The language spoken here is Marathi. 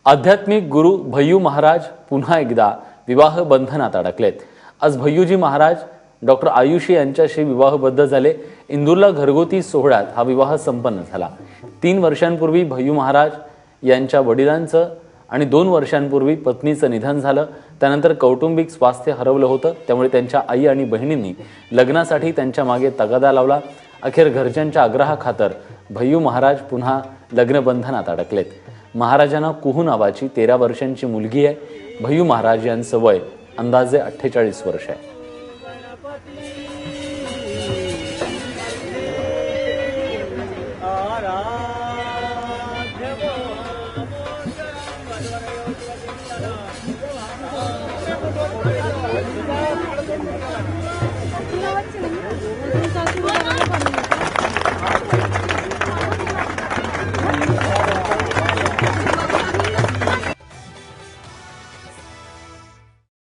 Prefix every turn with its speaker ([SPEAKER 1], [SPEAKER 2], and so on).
[SPEAKER 1] आध्यात्मिक गुरु भय्यू महाराज पुन्हा एकदा विवाह बंधनात अडकलेत। आज भय्यूजी महाराज डॉक्टर आयुषी यांच्याशी विवाहबद्ध झाले। इंदूरला घरगुती सोहळ्यात हा विवाह संपन्न झाला। 3 वर्षांपूर्वी भय्यू महाराज यांच्या वडिलांचं आणि 2 वर्षांपूर्वी पत्नीचं निधन झालं। त्यानंतर कौटुंबिक स्वास्थ्य हरवलं होतं, त्यामुळे त्यांच्या आई आणि बहिणींनी लग्नासाठी त्यांच्या मागे तगादा लावला। अखेर घरच्यांच्या आग्रहाखातर भय्यू महाराज पुन्हा लग्नबंधनात अडकलेत। महाराजांना कुहू नावाची 13 वर्षांची मुलगी आहे। भय्यू महाराज यांचं वय अंदाजे 48 वर्ष आहे।